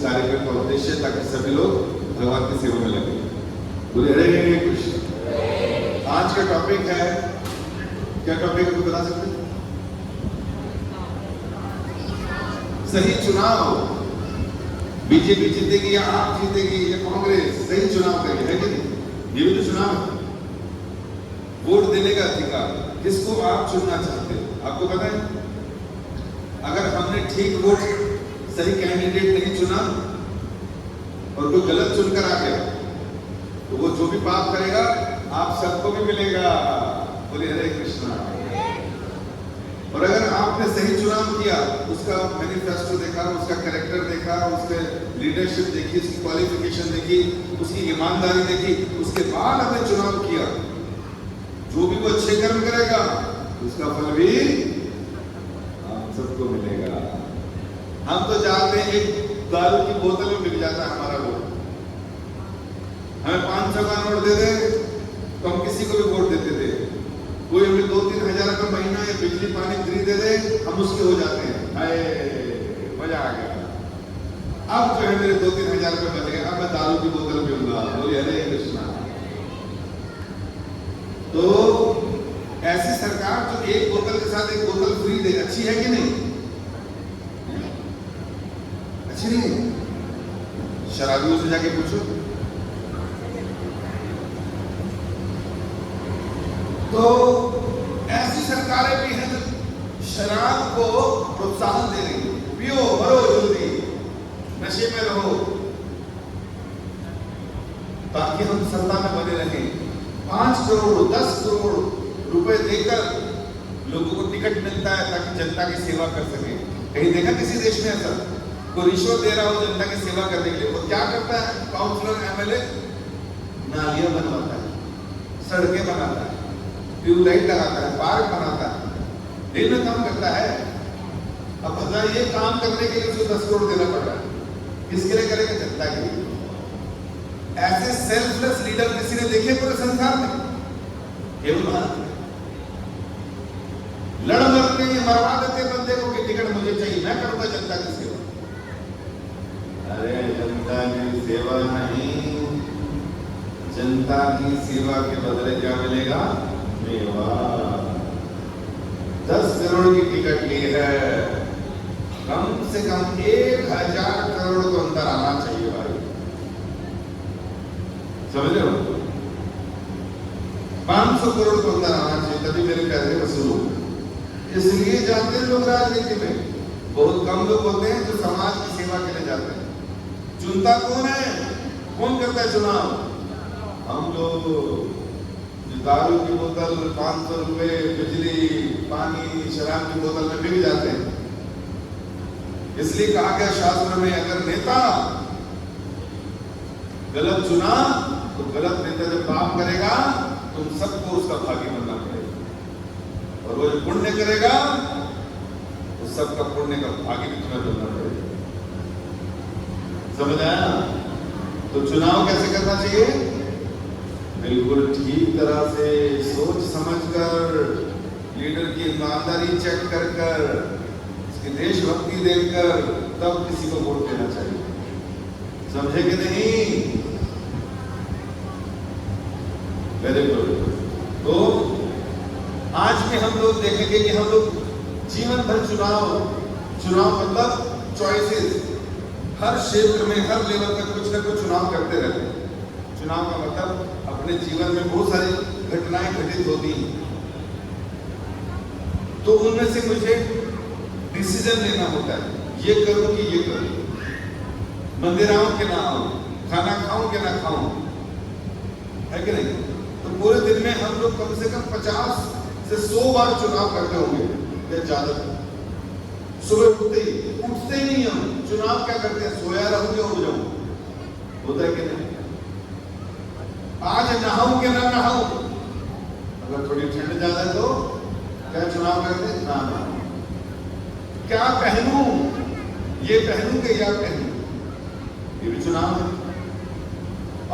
कार्यक्रम का उद्देश्य ताकि सभी लोग भगवान की सेवा में लगे। बोले हरे कृष्ण। आज का टॉपिक है, क्या टॉपिक है बता सकते हैं? सही चुनाव। बीजेपी जीतेगी या आप जीतेगी या कांग्रेस, सही चुनाव करिए, है कि नहीं? ये भी तो चुनाव है। वोट देने का अधिकार, किसको आप चुनना चाहते हो आपको पता है? अगर हमने ठीक वोट, सही कैंडिडेट नहीं चुना और कोई गलत चुनकर आ गया तो वो जो भी पाप करेगा आप सबको भी मिलेगा। बोले हरे कृष्णा। और अगर आपने सही चुनाव किया, उसका मैनिफेस्टो देखा, उसका कैरेक्टर देखा, उसके लीडरशिप देखी, उसकी क्वालिफिकेशन देखी, उसकी ईमानदारी देखी, उसके बाद हमने चुनाव किया, जो भी वो अच्छे कर्म करेगा उसका फल भी हम सबको मिलेगा। हम तो चाहते हैं एक दारू की बोतल में बिक जाता है हमारा वोट। हमें 500 का नोट दे दे तो हम किसी को भी वोट देते थे। कोई हमें 2-3 हजार का महीना या बिजली पानी फ्री दे दे, हम उसके हो जाते हैं, हाय मजा आ गया। अब जो है मेरे 2-3 हजार रुपए बच गए, अब मैं दारू की बोतल पीऊंगा। बोलिए हरे कृष्णा। तो ऐसी सरकार जो एक बोतल के साथ एक बोतल फ्री दे, अच्छी है कि नहीं? अच्छी नहीं? शराबियों से जाके पूछो। तो ऐसी सरकारें भी हैं जो शराब को प्रोत्साहन दे रही है, पियो मरो जल्दी, नशे में रहो, ताकि हम सत्ता में बने रहें। 5 करोड़ 10 करोड़ रुपए देकर लोगों को टिकट मिलता है ताकि जनता की सेवा कर सके। कहीं देखा किसी देश में ऐसा? कोई रिश्वत दे रहा हो जनता की सेवा करने के लिए, वो क्या करता है? काउंसलर एमएलए नालियां बनवाता है, सड़कें बनाता है, ट्यूबलाइट लगाता है, पार्क बनाता है, दिन में काम करता है। अब बताइए, ये काम करने के लिए उसको 10 करोड़ देना पड़ रहा है, किसके लिए करेगा? जनता के लिए। ऐसे सेल्फलेस लीडर किसी ने देखे पूरे संसार में? केवल भारत में। लड़ मर के ये मरवा देते बंदे को कि टिकट मुझे चाहिए, मैं करूंगा जनता की सेवा। अरे जनता की सेवा नहीं, जनता की सेवा के बदले क्या मिलेगा? मेवा। 10 करोड़ की टिकट ली है, कम से कम 1000 करोड़ तो अंदर आना चाहिए भाई, समझ रहे हो? 500 करोड़ तो अंदर आना चाहिए, तभी मेरे पैसे वसूल हो। इसलिए जाते हैं लोग राजनीति में। बहुत कम लोग होते हैं जो समाज की सेवा के लिए जाते हैं। चुनता कौन है? कौन करता है चुनाव? हम लोग। दारू की बोतल 500 रुपए, बिजली पानी शराब की बोतल में बिक जाते हैं। इसलिए कहा गया शास्त्र में, अगर नेता गलत चुना तो गलत नेता जब पाप करेगा तुम सबको उसका भागी बनना पड़ेगा, और वो जो पुण्य करेगा तो सबका पुण्य का भागी भी तुम्हें बनना पड़ेगा। समझ आया? तो चुनाव कैसे करना चाहिए? बिल्कुल ठीक तरह से सोच समझकर, लीडर की ईमानदारी चेक कर कर, उसकी देशभक्ति देखकर, तब किसी को वोट देना चाहिए। समझे कि नहीं? Very good. तो आज भी हम लोग देखेंगे कि हम लोग जीवन भर चुनाव मतलब चॉइसेस, हर क्षेत्र में हर लेवल पर कुछ ना कुछ चुनाव करते रहते हैं। चुनाव का मतलब अपने जीवन में बहुत सारी घटनाएं घटित होती हैं, तो उनमें से मुझे डिसीजन लेना होता है, ये करूं कि ये करूं, मंदिर आऊं कि ना आऊं, खाना खाऊं कि ना खाऊं, है कि नहीं? तो पूरे दिन में हम लोग कम से कम 50 से 100 बार चुनाव करते होंगे या ज्यादा। सुबह उठते ही नहीं हम चुनाव क्या करते हैं? सोया रहूं या उठ जाऊं, होता है कि नहीं? आज नहाऊं कि ना नहाऊं, अगर थोड़ी ठंड ज्यादा है तो क्या चुनाव करते हैं? ना। क्या पहनूं, ये पहनूं कि या पहनूं, ये भी चुनाव है।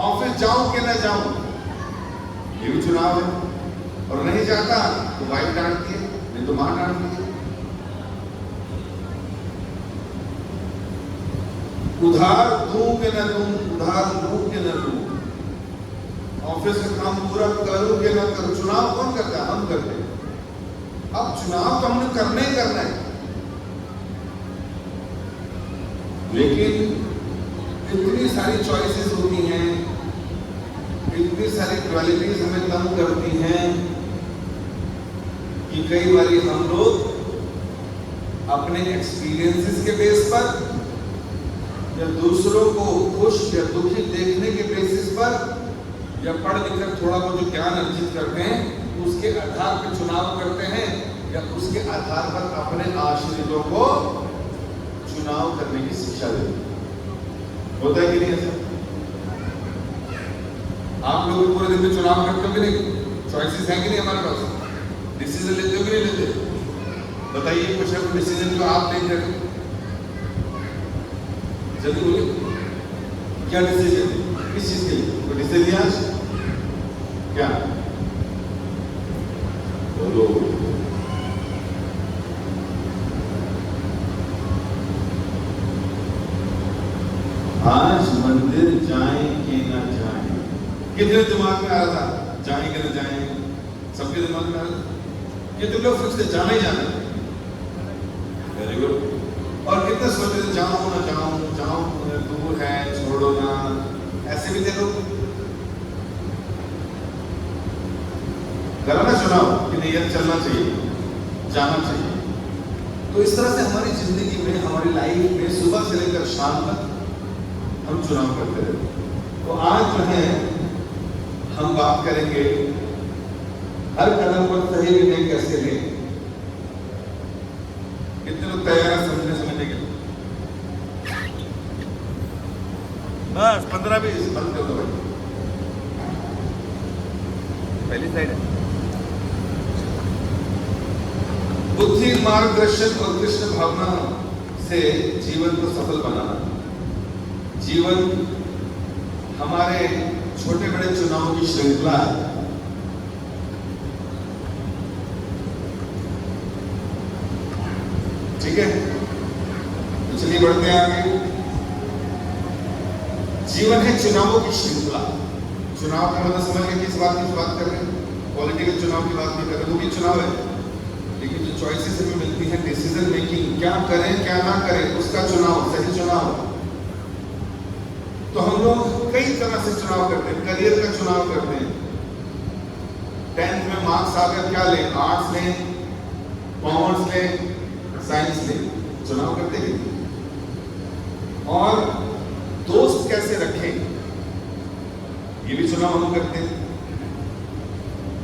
ऑफिस जाऊं कि ना जाऊं, ये भी चुनाव है। और नहीं जाता तो वाइफ डांटती है, नहीं तो मां डांटती है। उधार दूं कि न दूं, उधार लूं कि न लूं, ऑफिस का काम पूरा करूं कि न करूं, चुनाव कौन करता है? हम करते हैं। अब चुनाव तो हमने करना ही करना है, लेकिन इतनी सारी चॉइसेस होती हैं, इतनी सारी क्वालिटीज हमें कम करती हैं कि कई बार हम लोग अपने एक्सपीरियंसेस के बेस पर या दूसरों को खुश या दुखी देखने के बेसिस पर या पढ़ लिखकर थोड़ा बहुत जो ज्ञान अर्जित करते हैं उसके आधार पर चुनाव करते हैं, या उसके आधार पर अपने आश्रितों को चुनाव करने की शिक्षा देते हैं। होता है कि नहीं ऐसा? आप लोग पूरे दिन में चुनाव करते हो कि नहीं? चॉइसेस हैं कि नहीं हमारे पास? डिसीजन लेते हो कि नहीं लेते? बताइए कुछ ना कुछ डिसीजन जो आप नहीं लेते, जल्दी बोलिए, क्या डिसीजन? किस चीज के लिए? कोई डिसीजन आज क्या बोलो? आज मंदिर जाएं कि ना जाएं? कितने दिमाग में आ रहा था जाएं कि ना जाएं? सबके दिमाग में आ रहा था? कितने लोग सोचते जाना ही जाना? Very good. और कितने सोचते थे जाऊं ना जाऊं, जाऊं दूर है छोड़ो ना, ऐसे भी थे लोग। करा ना चुनाव कि नहीं यार चलना चाहिए, जाना चाहिए। तो इस तरह से हमारी जिंदगी में, हमारी लाइफ में सुबह से लेकर शाम तक हम चुनाव करते रहते। तो आज जो है हम बात करेंगे हर कदम पर सही निर्णय कैसे लें। कितने लोग तैयार हैं समझने के लिए? बस 15-20 बंद कर दो भाई, पहली साइड है। बुद्धि, मार्गदर्शन और कृष्ण भावना से जीवन को सफल बनाना। जीवन हमारे छोटे बड़े चुनावों की श्रृंखला है। ठीक है, तो चलिए बढ़ते हैं आगे। जीवन है चुनावों की श्रृंखला। चुनाव का मतलब समझ गए किस बात कर रहे हैं? पॉलिटिकल चुनाव की बात नहीं कर रहे, वो भी चुनाव है, लेकिन जो चॉइसेस हमें मिलती हैं, डिसीजन मेकिंग, क्या करें क्या ना करें, उसका चुनाव, सही चुनाव। तो हम लोग कई तरह से चुनाव करते हैं। करियर का चुनाव करते हैं। 10th में मार्क्स आ गए, क्या लें? आर्ट्स लें, कॉमर्स लें, साइंस लें, चुनाव करते हैं। और दोस्त कैसे रखें, ये भी चुनाव हम करते हैं।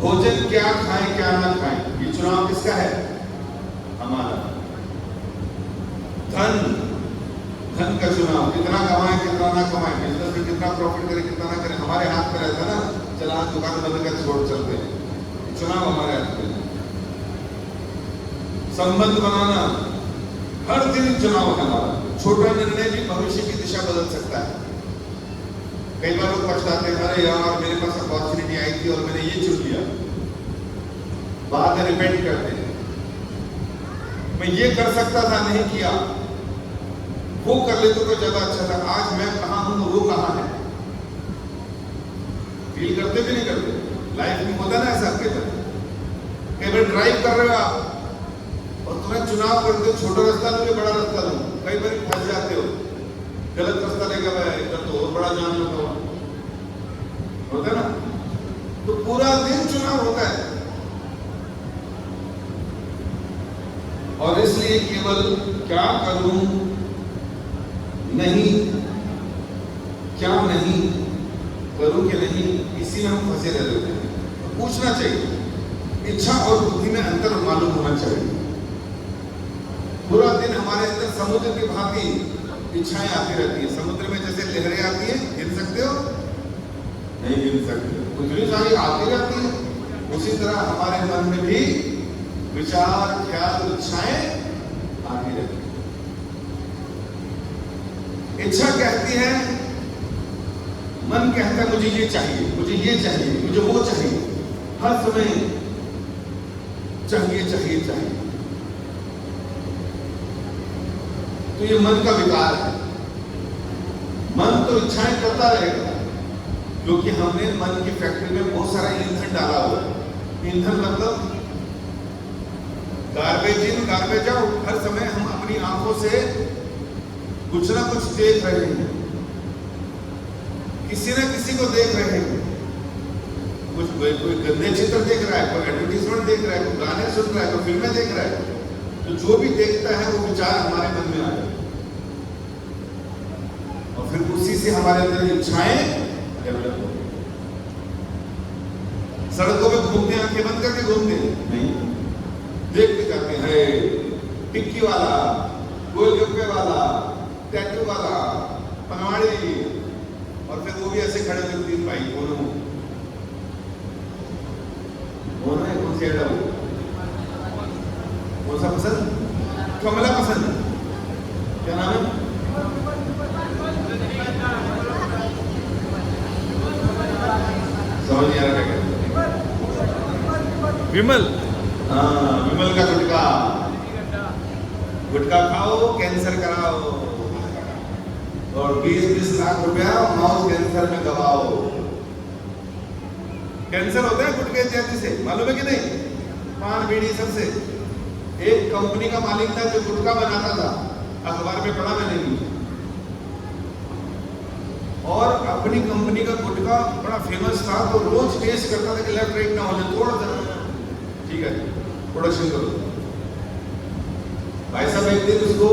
भोजन क्या खाएं क्या ना खाएं, ये चुनाव किसका है? हमारा। धन का चुनाव, कितना कमाएं कितना ना कमाएं, बिजनेस में कितना प्रॉफिट करें कितना ना करें, हमारे हाथ में रहता है ना। चला दुकान बंद कर छोड़ चलते हैं, चुनाव हमारे हाथ में। संबंध बनाना, हर दिन चुनाव है हमारा। छोटा निर्णय भी भविष्य की दिशा बदल सकता है। कई बार लोग पछताते हैं, अरे यार मेरे पास अपॉर्चुनिटी आई थी और मैंने ये चुन लिया। बाद में रिपेंट करते हैं, मैं ये कर सकता था नहीं किया, वो कर लेते तो ज्यादा अच्छा था। आज मैं कहां हूं, वो कहां है। फील करते भी नहीं करते? लाइफ में होता ना ऐसा। कई बार ड्राइव कर रहे हो आप और तुम्हें चुनाव करते हो, छोटा रास्ता लो या बड़ा रास्ता लो। कई बार फंस जाते हो, गलत रास्ता लेकर आए, इधर तो और बड़ा जान लगा होता है ना। तो पूरा दिन चुनाव होता है, और इसलिए केवल क्या करूं नहीं, क्या नहीं करूं कि नहीं, इसी में हम फंसे रहते हैं। तो पूछना चाहिए, इच्छा और बुद्धि में अंतर मालूम होना चाहिए। पूरा दिन हमारे अंदर समुद्र की भांति इच्छाएं आती रहती है। समुद्र में जैसे लहरें आती है, गिन सकते हो? नहीं गिन सकते, उतनी सारी आती रहती है। उसी तरह हमारे मन में भी विचार, ख्याल, इच्छाएं आती रहती है। इच्छा कहती है, मन कहता है मुझे ये चाहिए, मुझे ये चाहिए, मुझे वो चाहिए, हर समय चाहिए चाहिए चाहिए। तो ये मन का विकार है। तो इच्छाएं करता रहेगा, क्योंकि हमने मन की फैक्ट्री में बहुत सारा ईंधन डाला हुआ है। ईंधन मतलब गार्बेज इन गार्बेज आउट। हर समय हम अपनी आंखों से कुछ ना कुछ देख रहे हैं, किसी न किसी को देख रहे हैं, कुछ कोई गंदे चित्र देख रहा है, कोई एडवर्टीजमेंट देख रहा है, कोई गाने सुन रहा है, कोई फिल्में देख रहा है। तो जो भी देखता है वो विचार हमारे मन में आए और फिर उसी से हमारे अंदर इच्छाएं डेवलप हो। सड़कों पे घूमते हैं, आंखें बंद करके घूमते हैं नहीं, देखते जाते हैं टिक्की वाला, गोलगप्पे वाला, टैटू वाला, पनवाड़ी, और फिर वो भी ऐसे खड़े होकर तीन भाई दोनों है। कौन सी आइटम, कौन सा पसंद? कमला पसंद, क्या नाम है? समझ नहीं आ रहा क्या? विमल। हाँ, विमल का गुटका। गुटखा खाओ, कैंसर कराओ और 20-20 लाख रुपया माउथ कैंसर में गवाओ। कैंसर होता है गुटखे इत्यादि से, मालूम है कि नहीं? पान बीड़ी सबसे। एक कंपनी का मालिक था जो गुटखा बनाता था, अखबार में पढ़ा मैंने भी, और अपनी कंपनी का गुटखा बड़ा फेमस था, तो रोज टेस्ट करता था कि लेफ्ट राइट ना हो जाए, थोड़ा सा ठीक है प्रोडक्शन करो। भाई साहब एक दिन उसको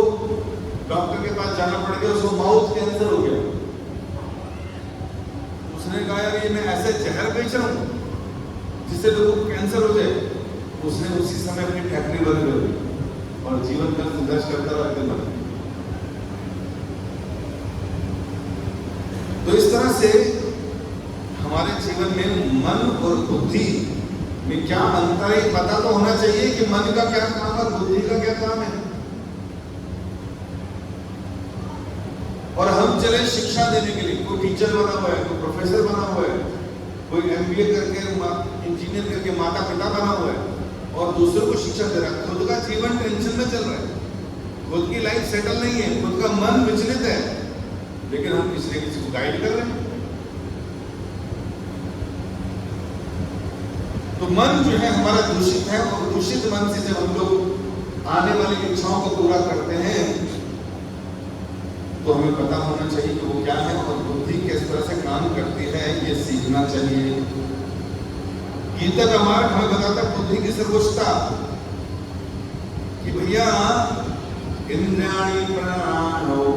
डॉक्टर के पास जाना पड़ गया, उसको माउथ कैंसर हो गया। उसने कहा यार ये मैं ऐसे जहर बेच रहा हूं जिससे लोगों को कैंसर हो जाए। उसने उसी समय अपनी फैक्ट्री बंद कर दी और जीवन का संघर्ष करता रहा दिन। तो इस तरह से हमारे जीवन में मन और बुद्धि में क्या अंतर है पता तो होना चाहिए कि मन का क्या काम है, बुद्धि का क्या काम है। और हम चले शिक्षा देने के लिए, कोई टीचर बना हुआ है, कोई प्रोफेसर बना हुआ है, कोई एमबीए करके इंजीनियर करके माता पिता बना हुआ है और दूसरों को शिक्षा दे रहा है। खुद का जीवन टेंशन में चल रहा है, खुद की लाइफ सेटल नहीं है, खुद का मन विचलित है, लेकिन हम किसी को गाइड कर रहे हैं। तो मन जो है हमारा दूषित है और दूषित मन से जब हम लोग आने वाली इच्छाओं को पूरा करते हैं तो हमें पता होना चाहिए कि वो क्या है और बुद्धि किस तरह से काम करती है, ये सीखना चाहिए। गीता का मार्ग हमें बताता है बुद्धि की सर्वोच्चता, कि भैया इंद्रियाणि प्राणौ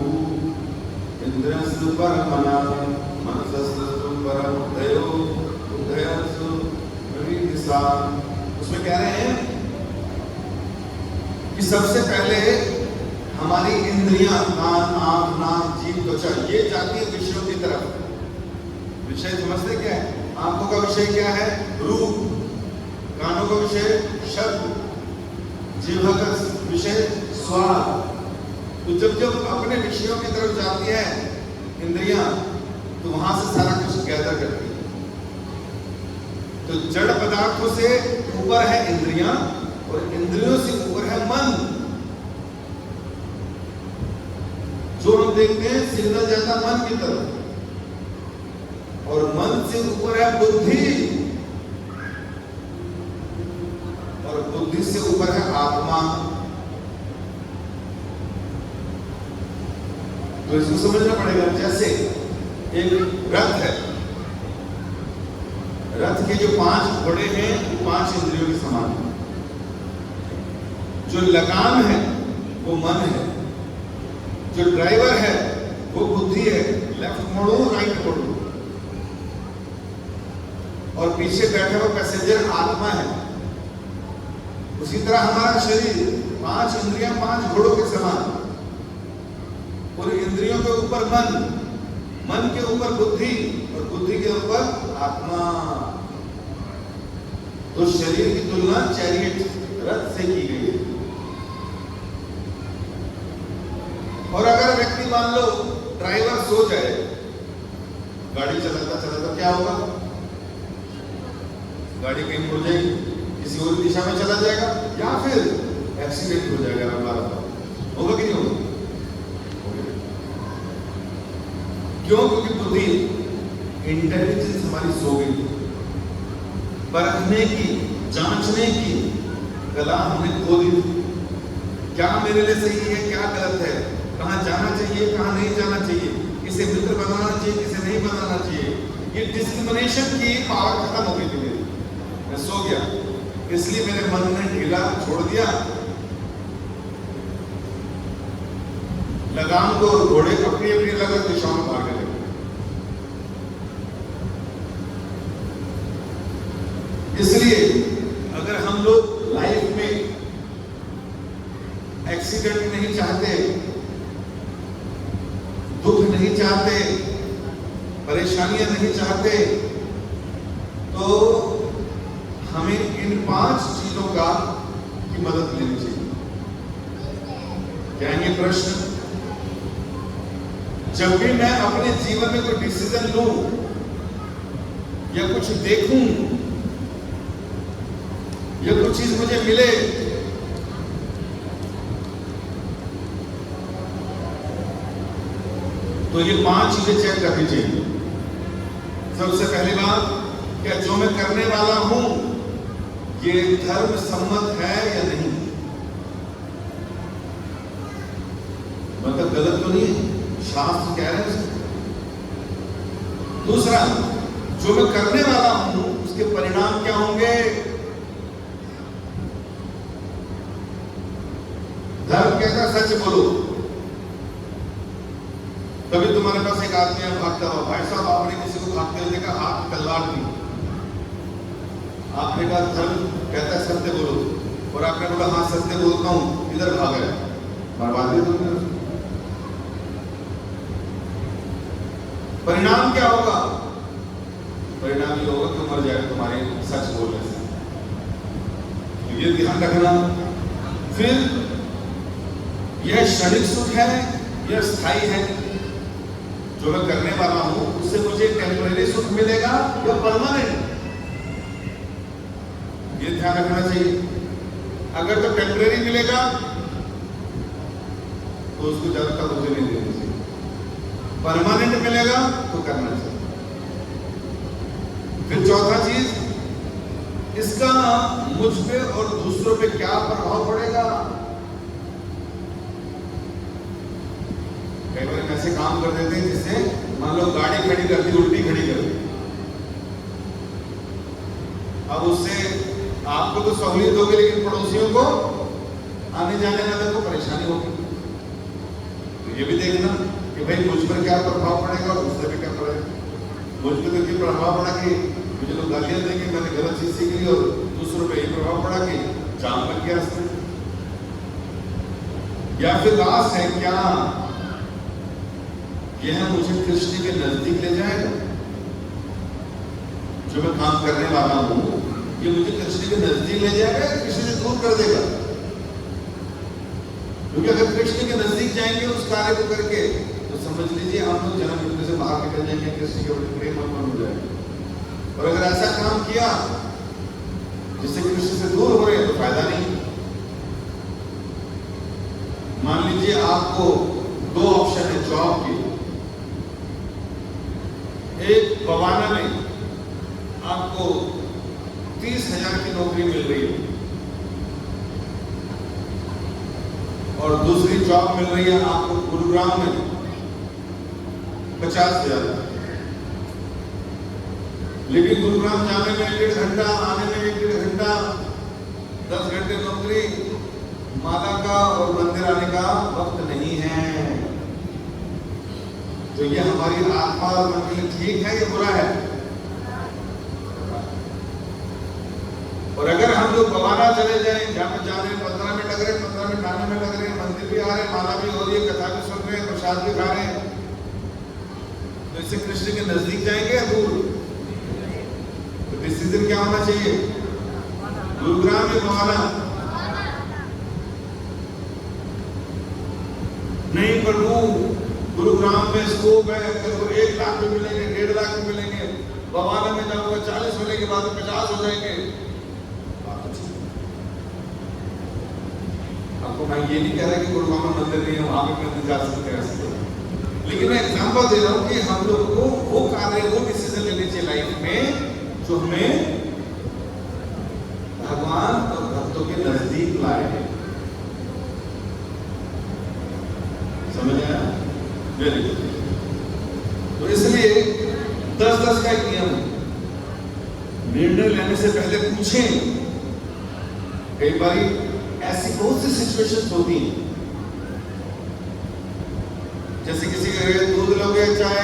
इंद्रियस्तु परमना मनसस्तु परम बुद्धयो बुद्धयस्तु प्रविदिशा। उसमें कह रहे हैं कि सबसे पहले हमारी इंद्रियां कान आंख नाक जीभ त्वचा ये जाती है विषयों की तरफ। विषय समझते क्या है? आंखों का विषय क्या है? रूप। कानों का विषय शब्द। जीभ का विषय स्वाद। तो जब जब अपने विषयों की तरफ जाती है इंद्रियां तो वहां से सारा कुछ गैदर करती है। तो जड़ पदार्थों से ऊपर है इंद्रियां और इंद्रियों से ऊपर है मन। जो हम देखते हैं सिग्नल जाता मन की तरफ और मन से ऊपर है बुद्धि और बुद्धि से ऊपर है आत्मा। तो इसको समझना पड़ेगा। जैसे एक रथ है, रथ के जो 5 घोड़े हैं वो 5 इंद्रियों के समान है। जो लगाम है वो मन है, जो ड्राइवर है वो बुद्धि है, लेफ्ट मोड़ो राइट मोड़ो, और पीछे बैठा हुआ पैसेंजर आत्मा है। उसी तरह हमारा शरीर 5 इंद्रियां 5 घोड़ों के समान, और इंद्रियों के ऊपर मन, मन के ऊपर बुद्धि और बुद्धि के ऊपर आत्मा। तो शरीर की तुलना चैरियट रथ से की गई है। और अगर व्यक्ति मान लो ड्राइवर सो जाए, गाड़ी चलाता चलाता क्या होगा? गाड़ी कहीं खो जाएगी, किसी और दिशा में चला जाएगा या फिर एक्सीडेंट हो जाएगा। हमारा होगा कि नहीं होगा? क्यों? क्योंकि बुद्धि, इंटेलिजेंस हमारी सो गई। परखने की, जांचने की कला हमने खो दी। क्या मेरे लिए सही है, क्या गलत है, कहां जाना चाहिए, कहां नहीं जाना चाहिए, किसे मित्र बनाना चाहिए, किसे नहीं बनाना चाहिए, ये डिस्क्रिमिनेशन की पावर खत्म हो गई थी मेरी। मैं सो गया, इसलिए मेरे मन ने ढीला छोड़ दिया। लगाम को और घोड़े को अपनी अपनी अलग अलग दिशाओं में भागने लगे। इसलिए अगर हम लोग लाइफ में एक्सीडेंट नहीं चाहते, दुख नहीं चाहते, परेशानियां नहीं चाहते, तो हमें इन 5 चीजों का की मदद लेनी चाहिए। क्या है ये प्रश्न? जब भी मैं अपने जीवन में कोई डिसीजन लूं या कुछ देखूं या कुछ चीज मुझे मिले, तो ये 5 चीजें चेक करनी चाहिए। सबसे पहली बात, क्या जो मैं करने वाला हूं ये धर्म सम्मत है या नहीं? मतलब गलत तो नहीं है, शास्त्र कह रहे हैं। दूसरा, जो मैं करने वाला हूं उसके परिणाम क्या होंगे? धर्म कहता है सच बोलो। कभी तुम्हारे पास एक आदमी है भागता हुआ, भाई साहब आपने किसी को भागते हुए देखा, हाथ तलवार दी, आपने कहा धर्म कहता है सत्य बोलो, और आपने बोला हाँ सत्य बोलता हूं, इधर भाग गया, बर्बादी तुमने। परिणाम क्या होगा? परिणाम ये होगा कि मर जाएगा तुम्हारे सच बोलने से। तो ये ध्यान रखना। फिर यह क्षणिक सुख है या स्थायी है? जो मैं करने वाला हूं उससे मुझे टेम्परेरी सुख मिलेगा या परमानेंट? ये ध्यान रखना चाहिए। अगर तो टेम्परेरी मिलेगा तो उसको ज्यादा मुझे नहीं देनी चाहिए, परमानेंट मिलेगा तो करना चाहिए। फिर चौथा चीज, इसका मुझ पे और दूसरों पे क्या प्रभाव पड़ेगा? कई बार ऐसे काम कर देते हैं जिससे मान लो गाड़ी खड़ी कर दी, उल्टी खड़ी कर दी, अब उससे आपको तो सहूलियत होगी लेकिन पड़ोसियों को आने जाने वाले को परेशानी होगी। तो ये भी देखना कि भाई मुझ पर क्या प्रभाव पड़ेगा और दूसरे पे क्या पड़ेगा। मुझ पर तो ये प्रभाव पड़ा कि मुझे लोग गालियां देंगे, मैंने गलत चीज सीख ली, और दूसरों पे ये प्रभाव पड़ा कि जाम लग गया इसमें। या फिर लास्ट है, क्या यह मुझे कृष्ण के नजदीक ले जाएगा? जो मैं काम करने वाला हूं ये मुझे कृष्ण के नजदीक ले जाएगा या कृष्ण से दूर कर देगा? क्योंकि अगर कृष्ण के नजदीक जाएंगे उस कार्य को करके, तो समझ लीजिए हम लोग जन्म मृत्यु से बाहर निकल जाएंगे, कृष्ण के प्रति प्रेम उत्पन्न हो जाएगा। और अगर ऐसा काम किया जिससे कृष्ण से दूर हो रहे हैं तो फायदा नहीं। मान लीजिए आपको 2 ऑप्शन है जॉब की। एक, बवाना में आपको 30,000 की नौकरी मिल रही है और दूसरी जॉब मिल रही है आपको गुरुग्राम में 50,000। लेकिन गुरुग्राम जाने में 1.5 घंटा, आने में 1.5 घंटा, 10 घंटे नौकरी, माला का और मंदिर आने का वक्त नहीं है। तो ये हमारी आत्मा और मन के लिए ठीक है या बुरा है? और अगर हम लोग बवाना चले जाएं, जहां पे जा रहे हैं 15 मिनट लग रहे हैं, 15 मिनट आने में लग रहे हैं, मंदिर भी आ रहे हैं, माला भी हो रही है, कथा भी सुन रहे हैं, प्रसाद भी खा रहे हैं, तो इससे कृष्ण के नजदीक जाएंगे या दूर? तो डिसीजन क्या होना चाहिए? गुरुग्राम में बवाना नहीं, प्रभु गुरुग्राम में स्कोप है, तो 1 लाख में मिलेंगे, 1.5 लाख में मिलेंगे, बवाना में जाऊंगा 40 मिलेंगे, बाद में 50 हो जाएंगे। आपको मैं ये नहीं कह रहा कि गुरुग्राम में मंदिर नहीं है, वहां पे मंदिर जा सकते हैं। लेकिन मैं एग्जांपल दे रहा हूं कि हम लोगों को वो कार्य, वो डिसीजन लेने चाहिए लाइफ में जो हमें भगवान और भक्तों के नजदीक लाए। समझ आया? Very good. तो इसलिए 10-10 का एक नियम है, निर्णय लेने से पहले पूछें। कई बार ऐसी बहुत सी सिचुएशंस होती हैं, जैसे किसी के घर दूध लोगे चाय,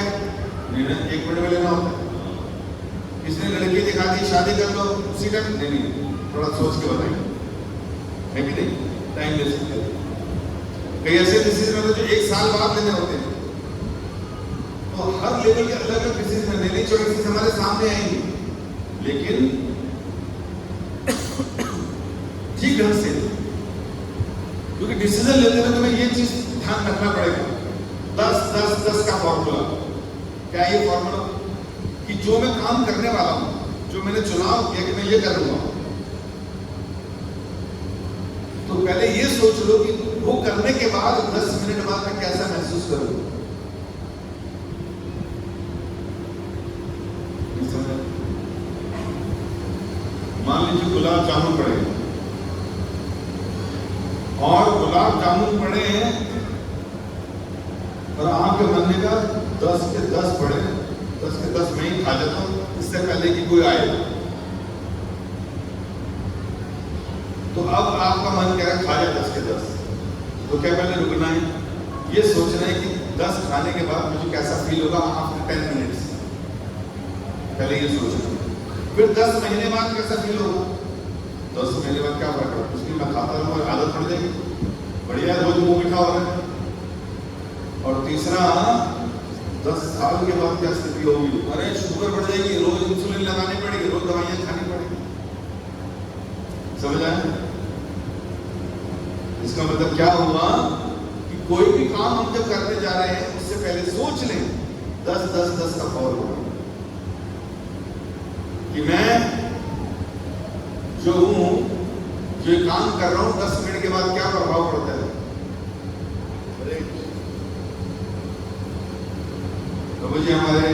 निर्णय 1 मिनट में लेना होता है। किसी ने लड़की दिखा दी, शादी कर लो, उसी टाइम नहीं, थोड़ा सोच के बताइए, है कि नहीं? टाइम ले सकते हैं। कई ऐसे डिसीजन होते हैं जो 1 साल बाद लेने होते हैं। तो हर लेवल के अलग अलग डिसीजन लेने चॉइसेस हमारे सामने आएंगी, लेकिन ठीक ढंग से, क्योंकि डिसीजन लेते हुए तुम्हें ये चीज ध्यान रखना पड़ेगा। 10-10-10 का फॉर्मूला क्या है? ये फॉर्मूला कि जो मैं काम करने वाला हूं, जो मैंने चुनाव किया कि मैं ये करूंगा, तो पहले ये सोच लो कि वो करने के बाद 10 मिनट बाद मैं कैसा महसूस करूंगा। मान लीजिए गुलाब जामुन पड़े और गुलाब जामुन पड़े हैं और आपके बनने का 10 के 10 पड़े, 10 के 10 मैं ही खा जाता हूं इससे पहले कि कोई आए। तो अब आपका मन कह रहा है खा जाए 10 के 10, तो क्या पहले रुकना है, ये सोचना है कि 10 खाने के बाद मुझे कैसा फील होगा आफ्टर 10 मिनट्स, पहले ये सोचना। फिर 10 महीने बाद कैसा फील होगा, 10 महीने बाद क्या फर्क पड़ता है, उसकी मैं खाता रहूँ और आदत पड़ जाएगी, बढ़िया रोज मुंह मीठा हो रहा है। और तीसरा 10 साल के बाद क्या स्थिति होगी, अरे शुगर बढ़ जाएगी, रोज इंसुलिन लगानी पड़ेगी, रोज दवाइयां खानी पड़ेगी। समझ आया? इसका मतलब क्या हुआ कि कोई भी काम हम जब करने जा रहे हैं उससे पहले सोच लें 10-10-10 का फॉर्मूला कि मैं जो हूं, जो काम कर रहा हूं, 10 मिनट के बाद क्या प्रभाव पड़ता है। तो मुझे हमारे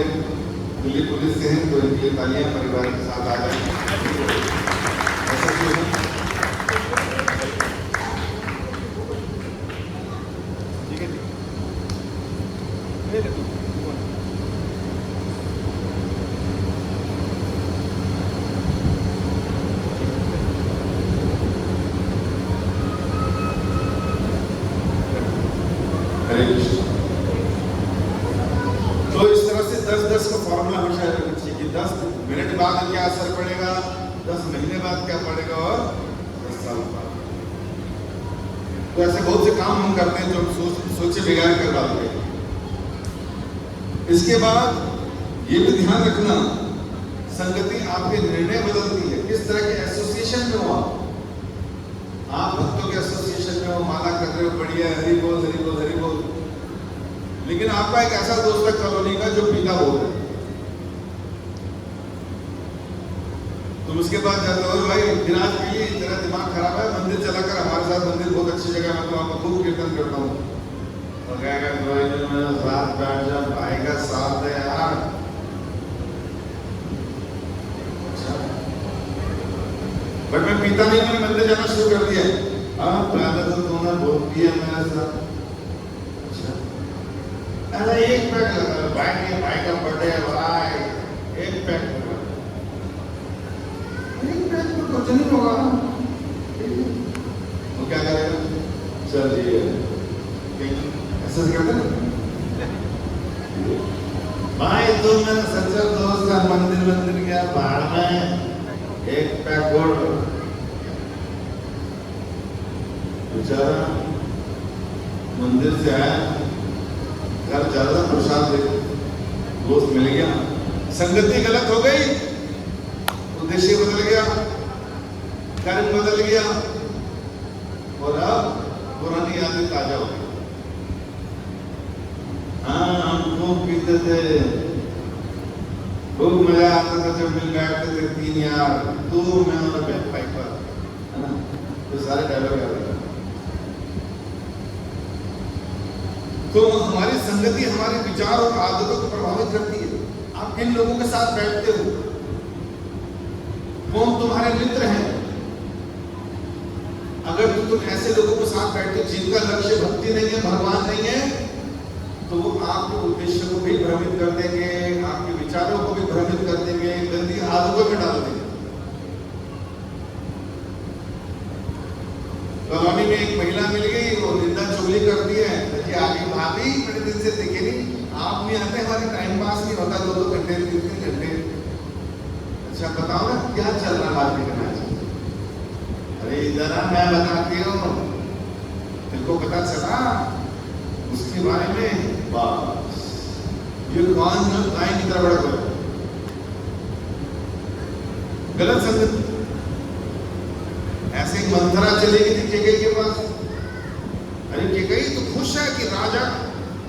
दिल्ली पुलिस से हैं, तो इनकी तालियां परिवार के साथ आ जाए। ऐसा क्यों है? ठीक है, तो इस तरह से 10-10 का फॉर्मूला हमेशा रखना चाहिए कि 10 मिनट बाद क्या असर पड़ेगा, 10 महीने बाद क्या पड़ेगा और 10 साल बाद। तो ऐसे बहुत से काम हम करते हैं जो हम सोचे बिगाड़ कर डालते हैं। इसके बाद ये भी ध्यान रखना, संगति आपके निर्णय बदलती है। किस तरह के एसोसिएशन में हो आप भक्तों के एसोसिएशन में हो, माला कर रहे हो, बढ़िया, हरि बोल हरि बोल हरि बोल, लेकिन आपका एक ऐसा दोस्त है कॉलोनी का जो पीता बोल रहा है, तुम उसके पास जाते हो, भाई विराज पी, तेरा दिमाग खराब है, मंदिर चला कर हमारे साथ, मंदिर बहुत अच्छी जगह है, मैं तो आपको खूब कीर्तन करता हूँ। तो कहेगा साथ बैठ जा, भाई का साथ है यार। बट मैं पीता नहीं, मैंने मंदिर जाना शुरू कर दिया। हाँ पहले तो तुमने बहुत पिया मेरे साथ। अरे एक पैक लगा, भाई का बर्थडे है भाई, एक पैक लगा, एक पैक में कुछ नहीं होगा। वो क्या करेगा, चल जी ऐसा करते ना भाई, तो मेरा सच्चा दोस्त है, मंदिर गया बाहर में, एक पैक गोल बेचारा मंदिर से आया, घर ज्यादा प्रसाद दे, दोस्त मिल गया, संगति गलत हो गई, उद्देश्य बदल गया, कर्म बदल गया, और अब पुरानी यादें ताजा हो गई। हाँ हम खूब पीते थे, खूब मजा आता था जब मिल बैठते थे 3 यार, तू मैं और बैक पाइपर, है ना, तो सारे डायलॉग याद रखा। तो हमारी संगति हमारे विचार और आदतों को प्रभावित करती है। आप किन लोगों के साथ बैठते हो, कौन तुम्हारे मित्र हैं। अगर तुम ऐसे लोगों के साथ बैठते हो जिनका लक्ष्य भक्ति नहीं है, भगवान नहीं है, तो वो आपके उद्देश्य को भी भ्रमित कर देंगे, आपके विचारों को भी भ्रमित कर देंगे, गंदी आदतों में डाल देंगे। कॉलोनी में एक महिला मिल गई, वो निंदा चुगली करती है, जी आगे भाभी बड़े दिन से दिखे नहीं, आप नहीं आते, हमारे टाइम पास नहीं होता 2-2 घंटे 3-3 घंटे। अच्छा बताओ ना क्या चल रहा बात करना चाहिए। अरे इधर मैं बताती हूँ, तुमको पता चला उसके बारे में, बस ये कौन गाय की तरह बड़ा बोला। गलत संगत। ऐसे मंथरा चली गई थी केकई के पास। अरे केकई तो खुश है कि राजा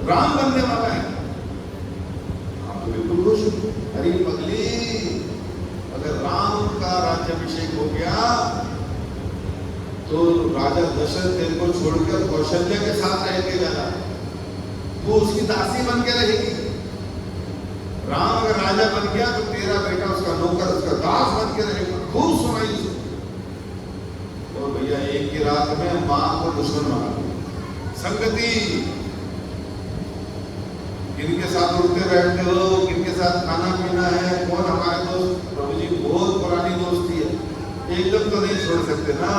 राम बनने वाला है, आप तो बिल्कुल खुश हो। अरे पगली, अगर राम का राज्याभिषेक हो गया तो राजा दशरथ देव को छोड़कर कौशल्या के साथ रह के जाना, तो उसकी दासी बन के रहेगी। राम अगर राजा बन गया तो तेरा बेटा उसका नौकर, उसका दास बन के रहेगा। खूब सुनाई उसे। तो भैया एक की रात में मां को दुश्मन बना दिया। संगति, किनके साथ उठते बैठते हो, किनके साथ खाना पीना है, कौन हमारे दोस्त। प्रभु जी बहुत पुरानी दोस्ती है, एकदम तो नहीं छोड़ सकते ना।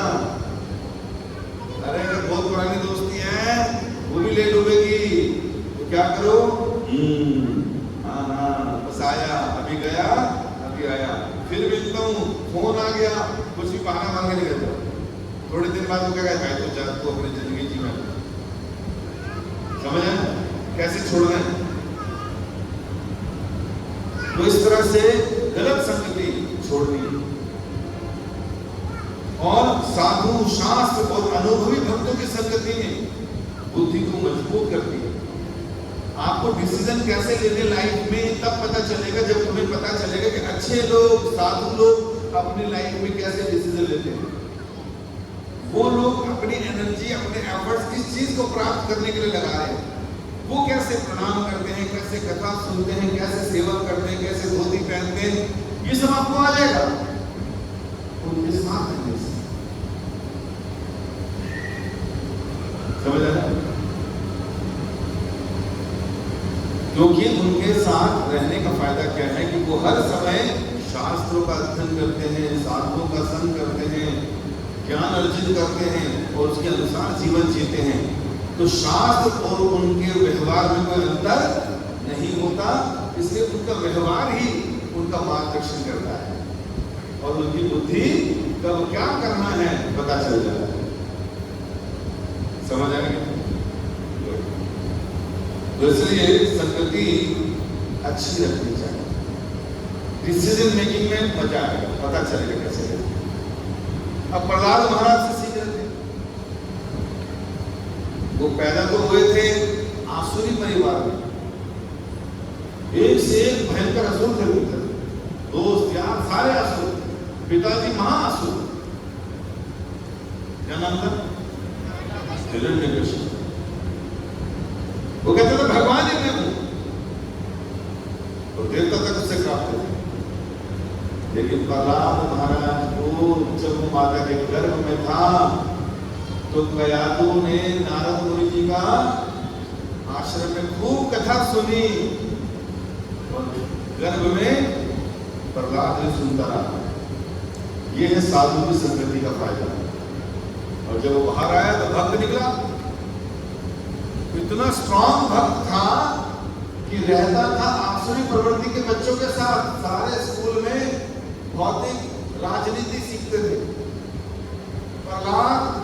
अरे अगर बहुत पुरानी दोस्ती है, वो भी ले डूबेगी, तो क्या करो। हाँ बस आया, अभी गया, अभी आया, फिर मिलता हूँ, फोन आ गया, कुछ भी बहाना मांग के निकल जाओ। थोड़े दिन बाद वो क्या कहता है, तो जा तू अपनी जिंदगी जी में। समझ है कैसे छोड़ना है। तो इस तरह से गलत संगति छोड़नी है। और साधु, शास्त्र और अनुभवी भक्तों की संगति में बुद्धि को मजबूत करती है। आपको डिसीजन कैसे लेने लाइफ में तब पता चलेगा जब तुम्हें पता चलेगा कि अच्छे लोग, साधु लोग अपनी लाइफ में कैसे डिसीजन लेते हैं। वो लोग अपनी एनर्जी, अपने एफर्ट्स किस चीज को प्राप्त करने के लिए लगा रहे हैं। वो कैसे प्रणाम करते हैं, कैसे कथा सुनते हैं, कैसे सेवा करते हैं, कैसे धोती पहनते हैं, ये सब आपको आ जाएगा उनके साथ रहने से। समझ आया? क्योंकि उनके साथ रहने का फायदा क्या है कि वो हर समय शास्त्रों का अध्ययन करते हैं, साधुओं का संग करते हैं, ज्ञान अर्जित करते हैं और उसके अनुसार जीवन जीते हैं। तो शास्त्र और उनके व्यवहार में कोई अंतर नहीं होता, इसलिए उनका व्यवहार ही उनका मार्गदर्शन करता है और उनकी बुद्धि कब क्या करना है पता चल जाता है। समझ आएगा? तो इसलिए संगति अच्छी रखनी चाहिए। डिसीजन मेकिंग में मजा आएगा, पता चलेगा कैसे। अब प्रहलाद महाराज से सीख रहे थे। वो पैदा तो हुए थे आसुरी परिवार में, एक से एक भयंकर असुर थे उनके दोस्त यार सारे असुर। पिताजी महाअसुर, क्या नाम था? हिरण्यकशिपु। वो कहते थे भगवान ही मैं हूं, और देवता तक उससे कांपते थे। लेकिन प्रहलाद महाराज को जब वो माता के गर्भ में था तो कयादू ने नारद मुनि जी का आश्रम में खूब कथा सुनी और गर्भ में प्रहलाद ने सुनता रहा। ये है साधु की संगति का फायदा। और जब वो बाहर आया तो भक्त निकला, इतना स्ट्रॉन्ग भक्त था कि रहता था आसुरी प्रवृत्ति के बच्चों के साथ। सारे स्कूल में भौतिक राजनीति सीखते थे। प्रहलाद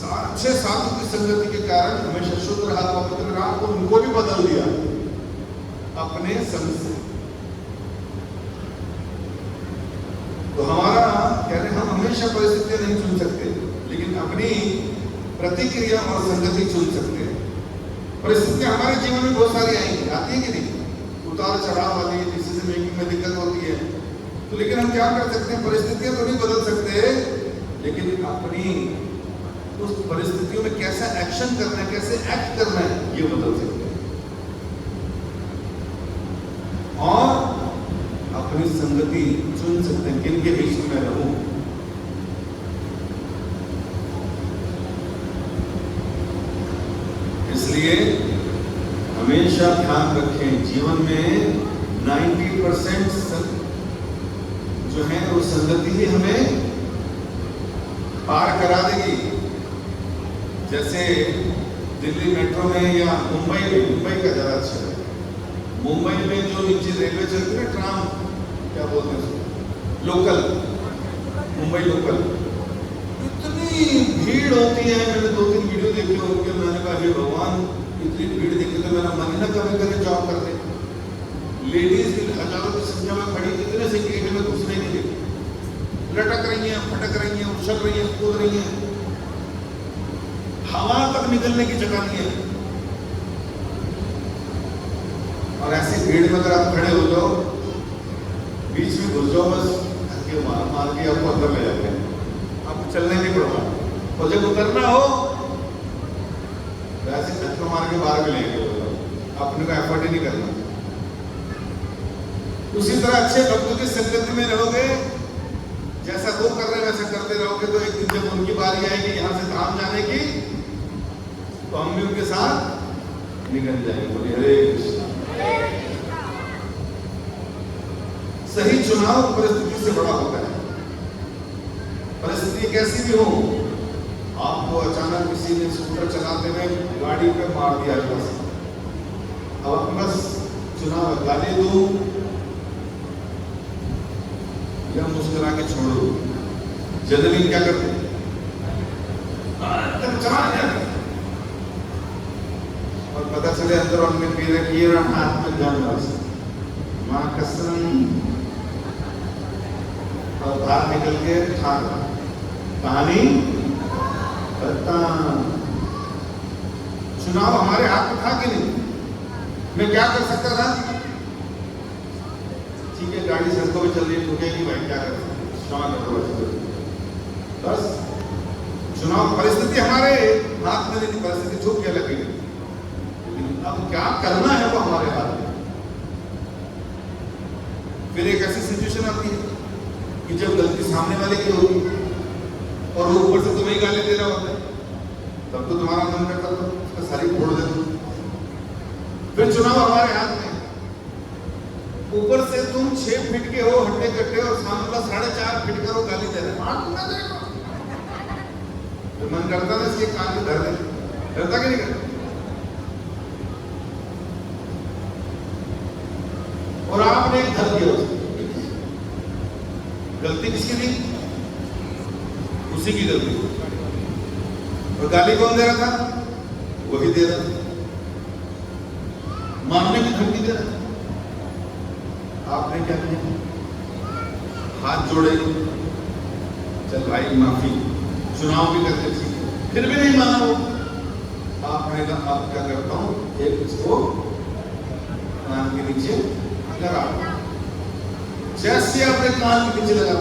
अच्छे साधु की संगति के कारण हमेशा शुद्ध रहा, पवित्र रहा, तो उनको भी बदल दिया अपने संग से। तो हमारा कह रहे हम हमेशा परिस्थितियां नहीं चुन सकते, लेकिन अपनी प्रतिक्रिया और संगति चुन सकते हैं। परिस्थितियां हमारे जीवन में बहुत सारी आएंगी, आती है कि नहीं, उतार चढ़ाव वाली, डिसीजन मेकिंग में दिक्कत होती है। तो लेकिन हम क्या कर सकते हैं? परिस्थितियां तो नहीं बदल सकते, लेकिन अपनी उस परिस्थितियों में कैसा एक्शन करना है, कैसे एक्ट करना है, ये बदल सकते हैं। और अपनी संगति चुन सकते हैं, किन के बीच में रहूं। इसलिए हमेशा ध्यान रखें, जीवन में 90% जो है वो संगति ही हमें पार करा देगी। जैसे दिल्ली मेट्रो में या मुंबई का ज्यादा अच्छा है। मुंबई में जो नीचे रेलवे चलती है, ट्राम क्या बोलते हैं उसको, लोकल, मुंबई लोकल, इतनी भीड़ होती है। मैंने 2-3 वीडियो देखे होंगे। मैंने कहा हे भगवान, इतनी भीड़ देखी तो मेरा मन ही ना कभी करे जॉब करने। लेडीज भी हजारों की संख्या में खड़ी, कितने से गेट में घुसने के लिए लटक रही हैं, फटक रही हैं, उछल रही हैं, कूद रही हैं, हवा तक निकलने की जगह नहीं है। और ऐसी भीड़ में अगर आप खड़े हो जाओ, बीच में घुस जाओ, बस धक्के मार के आपको अंदर ले जाते हैं, आपको चलने नहीं पड़ता। और जब उतरना हो वैसे धक्का मार के बाहर भी लेंगे, अपने को एफर्ट ही नहीं करना। उसी तरह अच्छे भक्तों की संगति में रहोगे, जैसा वो कर रहे हैं वैसा करते रहोगे, तो एक दिन जब उनकी बारी आएगी यहाँ से धाम जाने की, तो हम भी उनके साथ निकल जाएंगे। बोलिए हरे कृष्णा। सही चुनाव परिस्थिति से बड़ा होता है। परिस्थिति कैसी भी हो, आपको अचानक किसी ने स्कूटर चलाते हुए गाड़ी पे मार दिया, अब आपके पास चुनाव, गाली दो या मुस्कुरा के छोड़ो। जनरली क्या करते हैं, चला जाए, और पता चले अंदर उनके पी रखी है, हाथ में जान मां कसम, और बाहर निकल के ठाक कहानी खत्म। चुनाव हमारे हाथ में था कि नहीं? मैं क्या कर सकता था? ठीक है, गाड़ी सड़कों पे चल रही है, रुकेगी भाई, क्या कर सकते, बस। चुनाव परिस्थिति हमारे हाथ में नहीं, परिस्थिति झुक के लगेगी, अब क्या करना है वो हमारे हाथ में। फिर एक ऐसी सिचुएशन आती है कि जब गलती सामने वाले की होगी और वो ऊपर से तुम्हें ही गाली दे रहा होता है, तब तो तुम्हारा मन करता था उसका सारी फोड़ दे दो। फिर चुनाव हमारे हाथ में, ऊपर से तुम 6 फीट के हो, हट्टे कट्टे, और सामने वाला 4.5 फीट का हो, गाली दे रहे हैं, तो मन करता था इसके कान में धर दे, डरता कि नहीं करता? और आपने धर दिया उसको, गलती किसकी थी? उसी की गलती। और गाली कौन दे रहा था? वही दे रहा था, मारने की धमकी दे रहा था। आपने क्या किया? हाथ जोड़े, चल भाई माफी, चुनाव भी करते थे, फिर भी नहीं माना वो। आपने कहा अब क्या करता हूं, एक इसको कान के नीचे लगा, जैसे अपने कान के नीचे लगा,